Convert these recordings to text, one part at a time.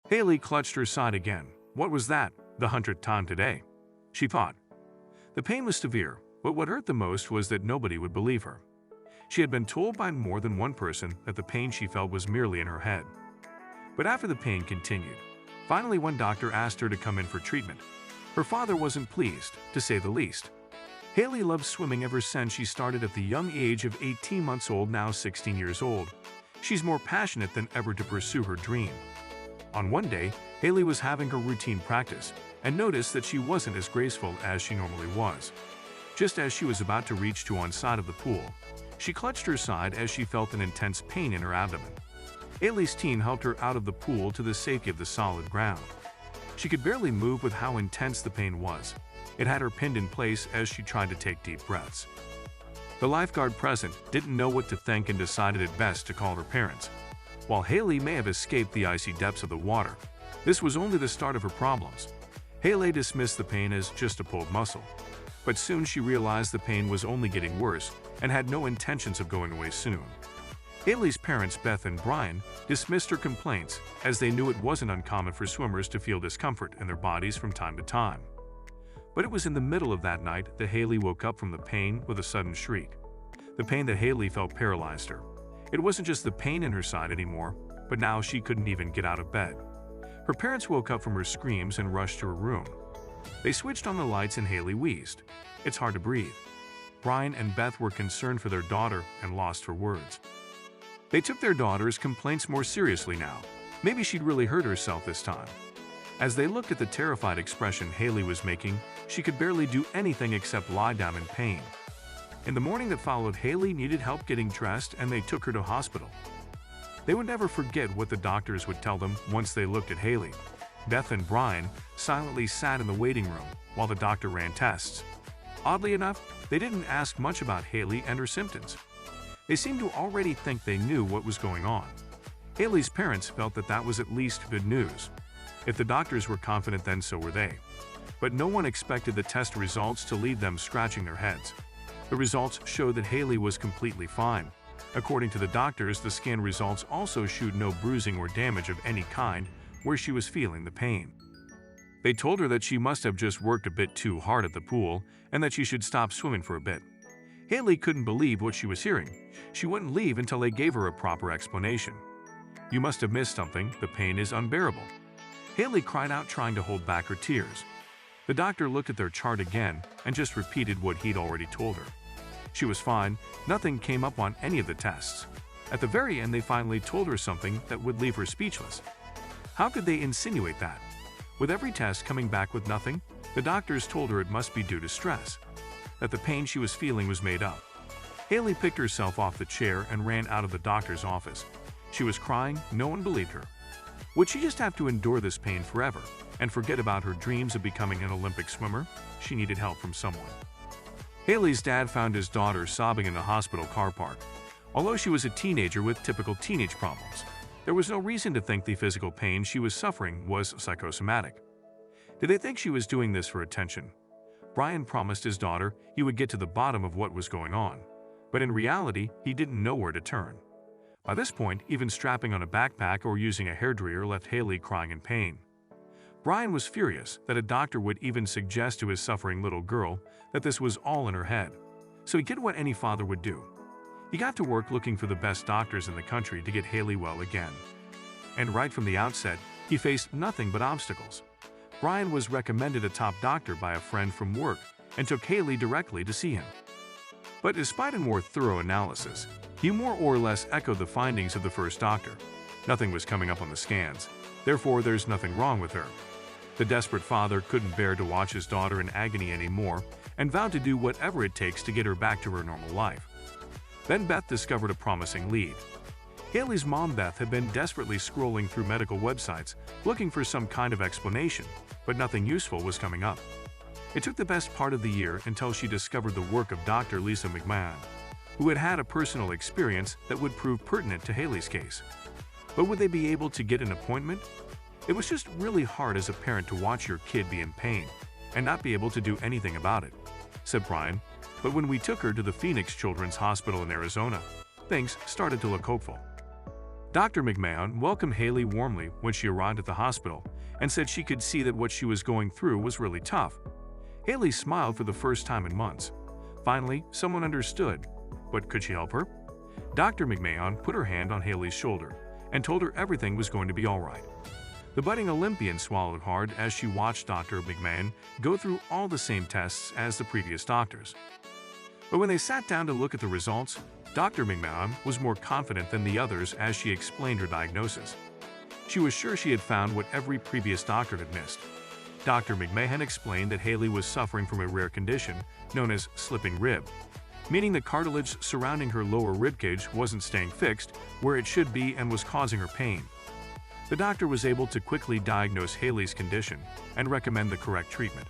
Haley clutched her side again. What was that? The 100th time today, she thought. The pain was severe, but what hurt the most was that nobody would believe her. She had been told by more than one person that the pain she felt was merely in her head. But after the pain continued, finally one doctor asked her to come in for treatment. Her father wasn't pleased, to say the least. Haley loved swimming ever since she started at the young age of 18 months old, now 16 years old. She's more passionate than ever to pursue her dream. On one day, Haley was having her routine practice and noticed that she wasn't as graceful as she normally was. Just as she was about to reach to one side of the pool, she clutched her side as she felt an intense pain in her abdomen. Haley's team helped her out of the pool to the safety of the solid ground. She could barely move with how intense the pain was. It had her pinned in place as she tried to take deep breaths. The lifeguard present didn't know what to think and decided it best to call her parents. While Haley may have escaped the icy depths of the water, this was only the start of her problems. Haley dismissed the pain as just a pulled muscle, but soon she realized the pain was only getting worse and had no intentions of going away soon. Haley's parents, Beth and Brian, dismissed her complaints as they knew it wasn't uncommon for swimmers to feel discomfort in their bodies from time to time. But it was in the middle of that night that Haley woke up from the pain with a sudden shriek. The pain that Haley felt paralyzed her. It wasn't just the pain in her side anymore, but now she couldn't even get out of bed. Her parents woke up from her screams and rushed to her room. They switched on the lights and Haley wheezed. It's hard to breathe. Brian and Beth were concerned for their daughter and lost for words. They took their daughter's complaints more seriously now. Maybe she'd really hurt herself this time. As they looked at the terrified expression Haley was making, she could barely do anything except lie down in pain. In the morning that followed, Haley needed help getting dressed and they took her to hospital. They would never forget what the doctors would tell them once they looked at Haley. Beth and Brian silently sat in the waiting room while the doctor ran tests. Oddly enough, they didn't ask much about Haley and her symptoms. They seemed to already think they knew what was going on. Haley's parents felt that that was at least good news. If the doctors were confident, then so were they. But no one expected the test results to leave them scratching their heads. The results showed that Haley was completely fine. According to the doctors, the scan results also showed no bruising or damage of any kind where she was feeling the pain. They told her that she must have just worked a bit too hard at the pool and that she should stop swimming for a bit. Haley couldn't believe what she was hearing. She wouldn't leave until they gave her a proper explanation. "You must have missed something. The pain is unbearable." Haley cried out, trying to hold back her tears. The doctor looked at their chart again and just repeated what he'd already told her. She was fine. Nothing came up on any of the tests. At the very end, they finally told her something that would leave her speechless. How could they insinuate that? With every test coming back with nothing, the doctors told her it must be due to stress, that the pain she was feeling was made up. Haley picked herself off the chair and ran out of the doctor's office. She was crying. No one believed her. Would she just have to endure this pain forever and forget about her dreams of becoming an Olympic swimmer? She needed help from someone. Haley's dad found his daughter sobbing in the hospital car park. Although she was a teenager with typical teenage problems, there was no reason to think the physical pain she was suffering was psychosomatic. Did they think she was doing this for attention? Brian promised his daughter he would get to the bottom of what was going on, but in reality, he didn't know where to turn. By this point, even strapping on a backpack or using a hairdryer left Haley crying in pain. Brian was furious that a doctor would even suggest to his suffering little girl that this was all in her head. So he did what any father would do. He got to work looking for the best doctors in the country to get Haley well again. And right from the outset, he faced nothing but obstacles. Brian was recommended a top doctor by a friend from work and took Haley directly to see him. But despite a more thorough analysis, he more or less echoed the findings of the first doctor. Nothing was coming up on the scans, therefore there's nothing wrong with her. The desperate father couldn't bear to watch his daughter in agony anymore and vowed to do whatever it takes to get her back to her normal life. Then Beth discovered a promising lead. Haley's mom, Beth, had been desperately scrolling through medical websites looking for some kind of explanation, but nothing useful was coming up. It took the best part of the year until she discovered the work of Dr. Lisa McMahon, who had had a personal experience that would prove pertinent to Haley's case. But would they be able to get an appointment? It was just really hard as a parent to watch your kid be in pain and not be able to do anything about it, said Brian. But when we took her to the Phoenix Children's Hospital in Arizona, things started to look hopeful. Dr. McMahon welcomed Haley warmly when she arrived at the hospital and said she could see that what she was going through was really tough. Haley smiled for the first time in months. Finally, someone understood. But could she help her? Dr. McMahon put her hand on Haley's shoulder and told her everything was going to be all right. The budding Olympian swallowed hard as she watched Dr. McMahon go through all the same tests as the previous doctors. But when they sat down to look at the results, Dr. McMahon was more confident than the others as she explained her diagnosis. She was sure she had found what every previous doctor had missed. Dr. McMahon explained that Haley was suffering from a rare condition known as slipping rib, meaning the cartilage surrounding her lower ribcage wasn't staying fixed where it should be and was causing her pain. The doctor was able to quickly diagnose Haley's condition and recommend the correct treatment.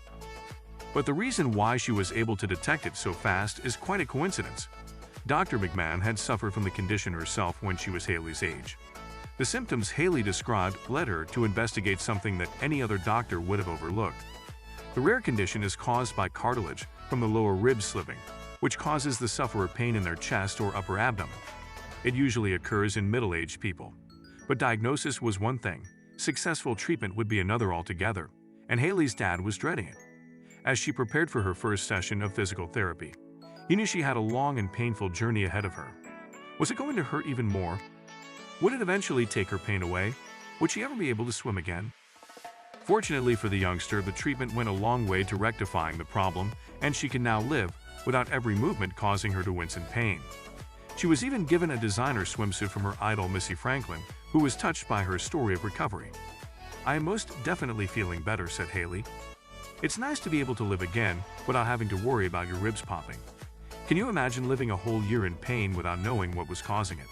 But the reason why she was able to detect it so fast is quite a coincidence. Dr. McMahon had suffered from the condition herself when she was Haley's age. The symptoms Haley described led her to investigate something that any other doctor would have overlooked. The rare condition is caused by cartilage from the lower ribs slipping, which causes the sufferer pain in their chest or upper abdomen. It usually occurs in middle-aged people. But diagnosis was one thing, successful treatment would be another altogether, and Haley's dad was dreading it. As she prepared for her first session of physical therapy, he knew she had a long and painful journey ahead of her. Was it going to hurt even more? Would it eventually take her pain away? Would she ever be able to swim again? Fortunately for the youngster, the treatment went a long way to rectifying the problem, and she can now live without every movement causing her to wince in pain. She was even given a designer swimsuit from her idol Missy Franklin, who was touched by her story of recovery. "I am most definitely feeling better," said Haley. "It's nice to be able to live again without having to worry about your ribs popping. Can you imagine living a whole year in pain without knowing what was causing it?"